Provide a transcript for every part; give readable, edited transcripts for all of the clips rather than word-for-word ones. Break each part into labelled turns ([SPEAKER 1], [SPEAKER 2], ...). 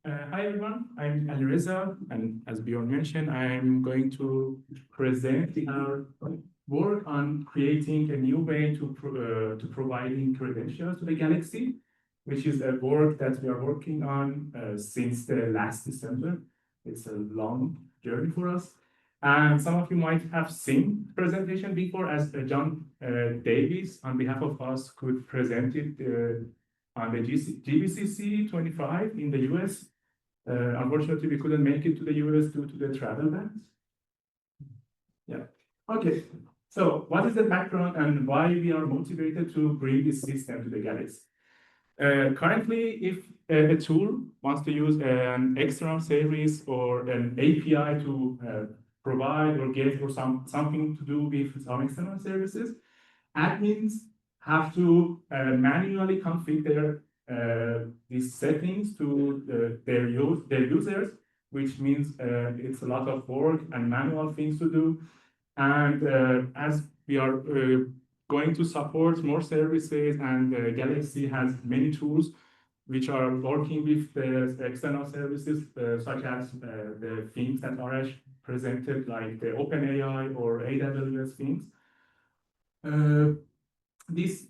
[SPEAKER 1] Hi everyone, I'm Alireza, and as Bjorn mentioned, I'm going to present our work on creating a new way to providing credentials to the Galaxy, which is a work that we are working on since the last December. It's a long journey for us. And some of you might have seen the presentation before as John Davis, on behalf of us, could present it on the GBCC 25 in the US. Unfortunately, we couldn't make it to the US due to the travel bans. Yeah. Okay. So what is the background and why we are motivated to bring this system to the Galaxy? Currently, if a tool wants to use an external service or an API to provide or get or something to do with some external services, admins have to manually configure these settings to their users, which means it's a lot of work and manual things to do. And as we are going to support more services, and Galaxy has many tools which are working with the external services, such as the things that Arash presented, like the OpenAI or AWS things. This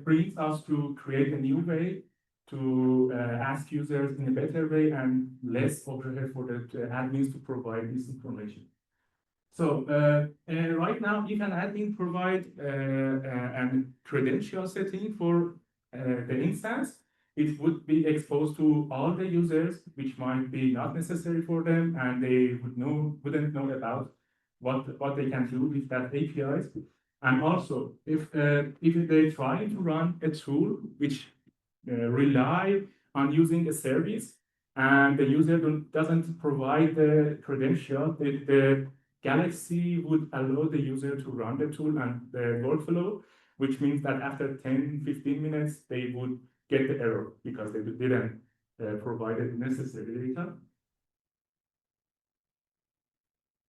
[SPEAKER 1] brings us to create a new way to ask users in a better way and less overhead for the admins to provide this information. So right now, if an admin provide a credential setting for the instance, it would be exposed to all the users, which might be not necessary for them, and they wouldn't know about what they can do with that APIs. And also, if they try to run a tool which rely on using a service, and the user doesn't provide the credential, the Galaxy would allow the user to run the tool and the workflow, which means that after 10, 15 minutes, they would get the error because they didn't provide the necessary data.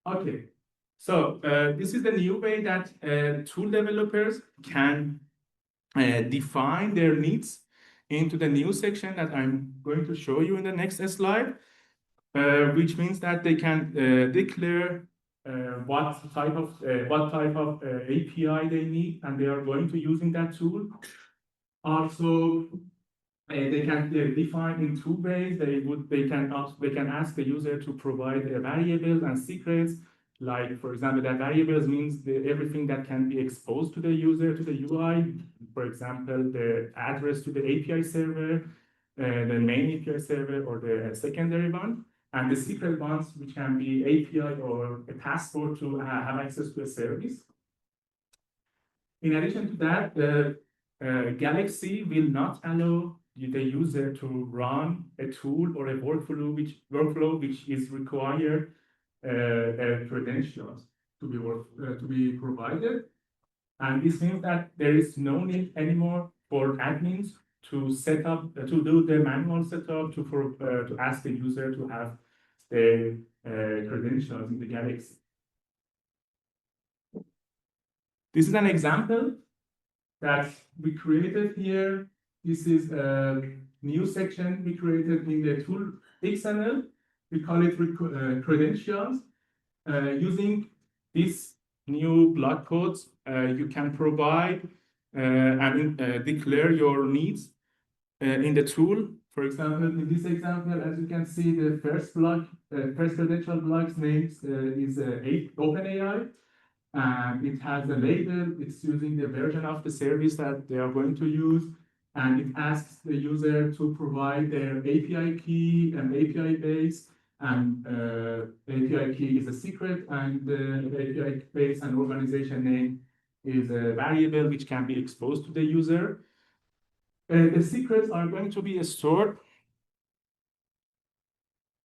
[SPEAKER 1] Okay, so this is the new way that tool developers can define their needs into the new section that I'm going to show you in the next slide, which means that they can declare what type of API they need, and they are going to using that tool. Also, they can define in two ways. They can ask the user to provide variables and secrets. Like, for example, that variables means everything that can be exposed to the user, to the UI. For example, the address to the API server, the main API server, or the secondary one. And the secret ones, which can be API or a password to have access to a service. In addition to that, the Galaxy will not allow the user to run a tool or a workflow which is required credentials to be provided. And this means that there is no need anymore for admins to set up, to do the manual setup, to ask the user to have the credentials in the Galaxy. This is an example that we created here. This is a new section we created in the tool XML. We call it credentials. Using this new block codes, you can provide and declare your needs in the tool. For example, in this example, as you can see, the first block, first credential block's name is OpenAI, and it has a label. It's using the version of the service that they are going to use, and it asks the user to provide their API key and API base, and API key is a secret, and the API base and organization name is a variable which can be exposed to the user. The secrets are going to be stored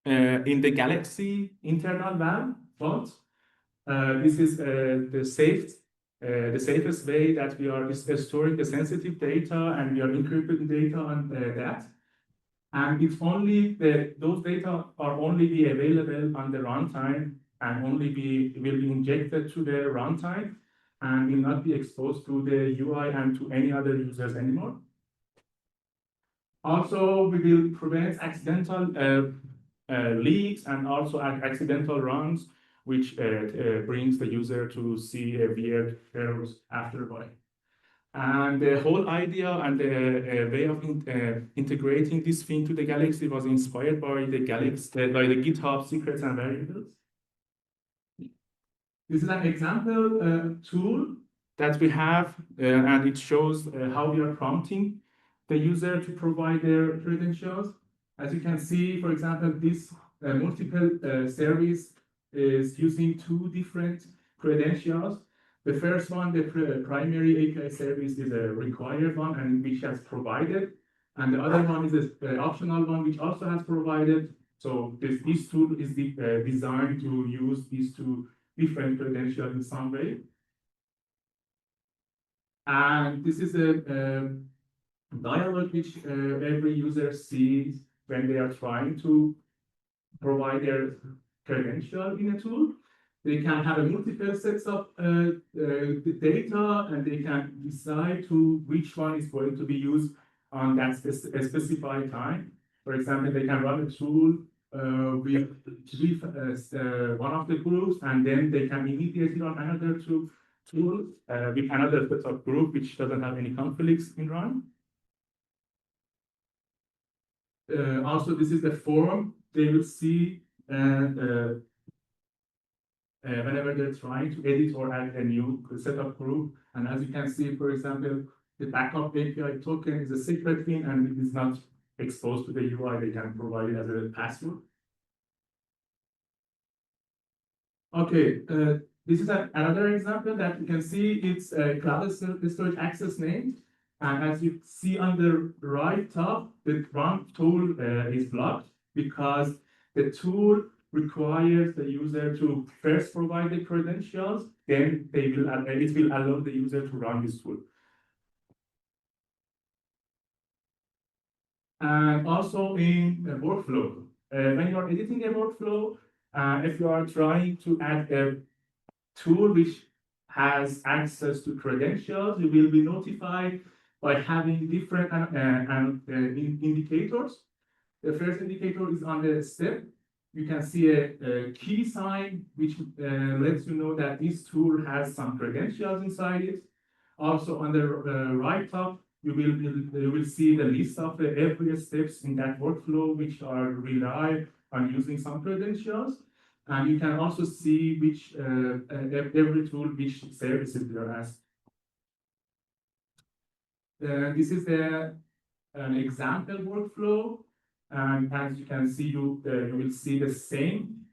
[SPEAKER 1] in the Galaxy internal vault. This is the safest way that we are storing the sensitive data, and we are encrypting data on that. And it's only those data are only be available on the runtime, and will be injected to the runtime, and will not be exposed to the UI and to any other users anymore. Also, we will prevent accidental leaks and also accidental runs, which brings the user to see weird errors after a while. And the whole idea and the way of integrating this thing to the Galaxy was inspired by the Galaxy, by the GitHub secrets and variables. This is an example tool that we have, and it shows how we are prompting the user to provide their credentials. As you can see, for example, this multiple service is using two different credentials. The first one, the primary API service, is a required one and which has provided, and the other one is an optional one which also has provided. So this tool is designed to use these two different credentials in some way. And this is a dialog which every user sees when they are trying to provide their credential in a tool. They can have a multiple sets of data, and they can decide to which one is going to be used on that specified time. For example, they can run a tool with one of the groups, and then they can immediately run another tool with another set of group which doesn't have any conflicts in run. Also, this is the form they will see whenever they're trying to edit or add a new setup group. And as you can see, for example, the backup API token is a secret thing and it is not exposed to the UI. They can provide it as a password. Okay, this is another example that you can see. It's a cloud storage access name. And as you see on the right top, the run tool is blocked because the tool requires the user to first provide the credentials, then it will allow the user to run this tool. And also in a workflow, when you are editing a workflow, if you are trying to add a tool which has access to credentials, you will be notified by having different indicators. The first indicator is on the step. You can see a key sign which lets you know that this tool has some credentials inside it. Also on the right top, you will see the list of every steps in that workflow which are rely on using some credentials. And you can also see which every tool, which services they are asked. This is an example workflow. And as you can see, you will see the same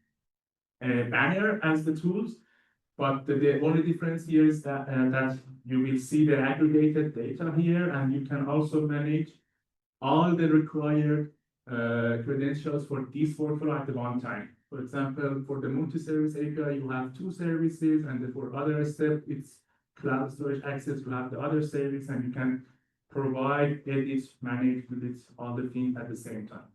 [SPEAKER 1] banner as the tools, but the only difference here is that you will see the aggregated data here, and you can also manage all the required credentials for this workflow at one time. For example, for the multi-service API, you have two services, and for other step, it's cloud storage access, you have the other service, and you can provide, edit, manage, delete all the things at the same time.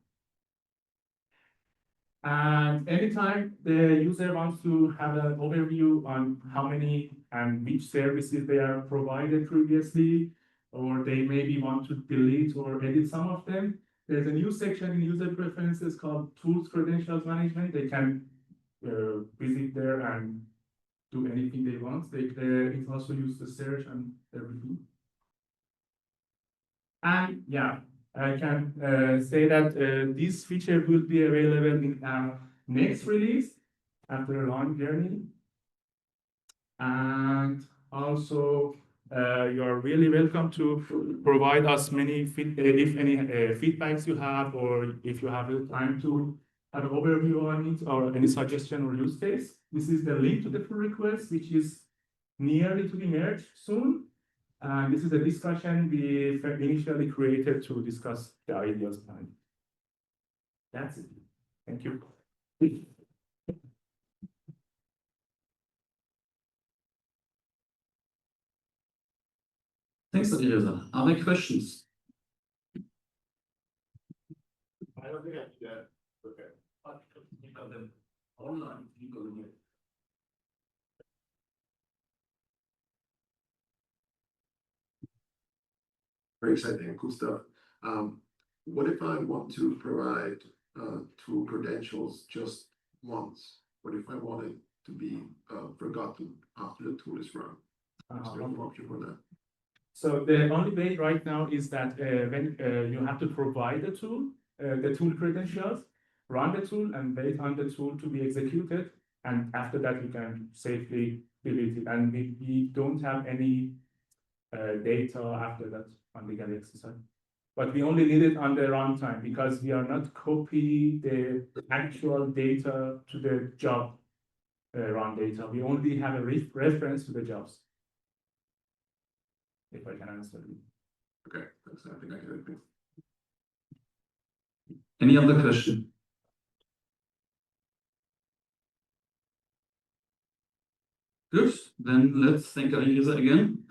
[SPEAKER 1] And anytime the user wants to have an overview on how many and which services they are provided previously, or they maybe want to delete or edit some of them, there's a new section in user preferences called Tools Credentials Management. They can visit there and do anything they want. It also uses the search and everything. And yeah, I can say that this feature will be available in our next release after a long journey. And also, you're really welcome to provide us many if any feedbacks you have, or if you have the time to have an overview on it, or any suggestion or use case. This is the link to the pull request, which is nearly to be merged soon. And this is a discussion we initially created to discuss the ideas behind. That's it. Thank you.
[SPEAKER 2] Thanks, Alireza. Are there questions?
[SPEAKER 1] I don't think I do that. Okay.
[SPEAKER 2] You got them online. You got them here.
[SPEAKER 3] Very exciting, cool stuff. what if I want to provide two credentials just once? What if I want it to be forgotten after the tool is run? Is there an option for that?
[SPEAKER 1] So the only way right now is that when you have to provide the tool credentials, run the tool and wait on the tool to be executed. And after that, you can safely delete it. And we don't have any data after that on the Galaxy side. But we only need it on the runtime because we are not copying the actual data to the job run data. We only have a reference to the jobs. If I can answer you.
[SPEAKER 3] Okay, thanks. I think I can agree.
[SPEAKER 4] Any other question? Good, then let's thank Alireza again.